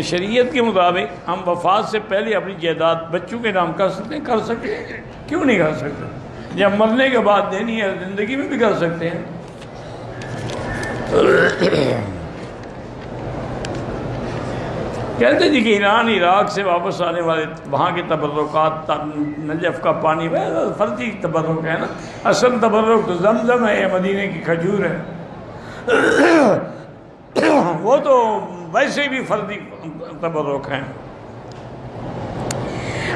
شریعت کے مطابق ہم وفات سے پہلے اپنی جائیداد بچوں کے نام کر سکتے ہیں؟ کر سکتے ہیں، کیوں نہیں کر سکتے؟ جب مرنے کے بعد دینی ہے زندگی میں بھی کر سکتے ہیں۔ کہتے جی کہ ایران عراق سے واپس آنے والے وہاں کے تبرکات، نجف کا پانی فرضی تبرک ہے نا، اصل تبرک تو زمزم ہے، مدینے کی کھجور ہے، وہ تو ویسے بھی فرضی تبرک ہیں۔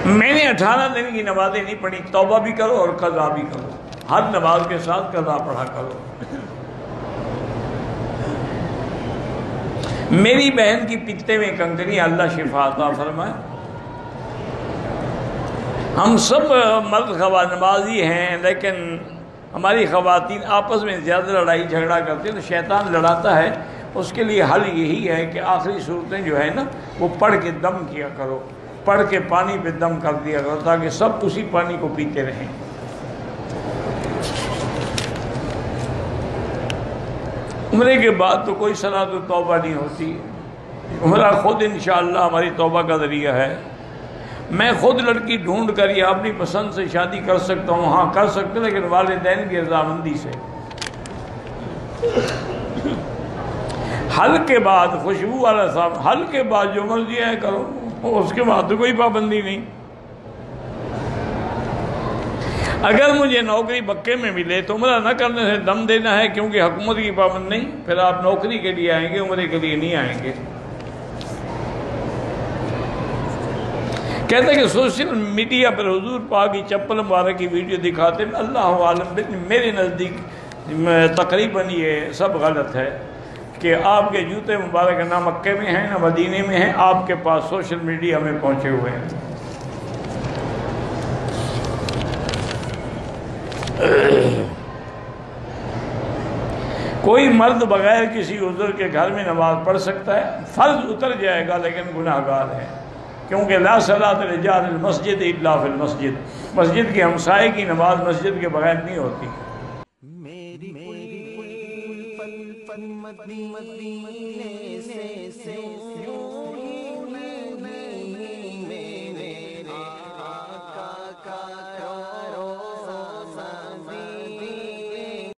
میں نے 18 دن کی نمازیں نہیں پڑھی، توبہ بھی کرو اور قضا بھی کرو، ہر نماز کے ساتھ قضا پڑھا کرو۔ میری بہن کی پتے میں کنکری، اللہ شفا عطا فرمائے۔ ہم سب مرد نمازی ہیں، لیکن ہماری خواتین آپس میں زیادہ لڑائی جھگڑا کرتے ہیں تو شیطان لڑاتا ہے۔ اس کے لیے حل یہی ہے کہ آخری صورتیں جو ہے نا وہ پڑھ کے دم کیا کرو، پڑھ کے پانی پہ دم کر دیا کرو تاکہ سب اسی پانی کو پیتے رہیں۔ عمرے کے بعد تو کوئی صلاۃ و توبہ نہیں ہوتی، عمرہ خود انشاءاللہ ہماری توبہ کا ذریعہ ہے۔ میں خود لڑکی ڈھونڈ کر یا اپنی پسند سے شادی کر سکتا ہوں، ہاں کر سکتے ہیں، لیکن والدین کی رضامندی سے۔ حل کے بعد خوشبو والا صاحب، حل کے بعد جو مرضی ہے کرو، اس کے بعد تو کوئی پابندی نہیں۔ اگر مجھے نوکری مکے میں ملے تو عمرہ نہ کرنے سے دم دینا ہے، کیونکہ حکومت کی پابند نہیں، پھر آپ نوکری کے لیے آئیں گے، عمرے کے لیے نہیں آئیں گے۔ کہتے ہیں کہ سوشل میڈیا پر حضور پاک کی چپل مبارک کی ویڈیو دکھاتے ہیں، اللہ عالم میرے نزدیک تقریباً یہ سب غلط ہے کہ آپ کے جوتے مبارک نہ مکے میں ہیں نہ مدینے میں ہیں، آپ کے پاس سوشل میڈیا میں پہنچے ہوئے ہیں۔ کوئی مرد بغیر کسی عذر کے گھر میں نماز پڑھ سکتا ہے؟ فرض اتر جائے گا لیکن گناہگار ہے، کیونکہ لا صلاۃ لجار المسجد الا فی المسجد، مسجد کی ہمسائے کی نماز مسجد کے بغیر نہیں ہوتی۔ میری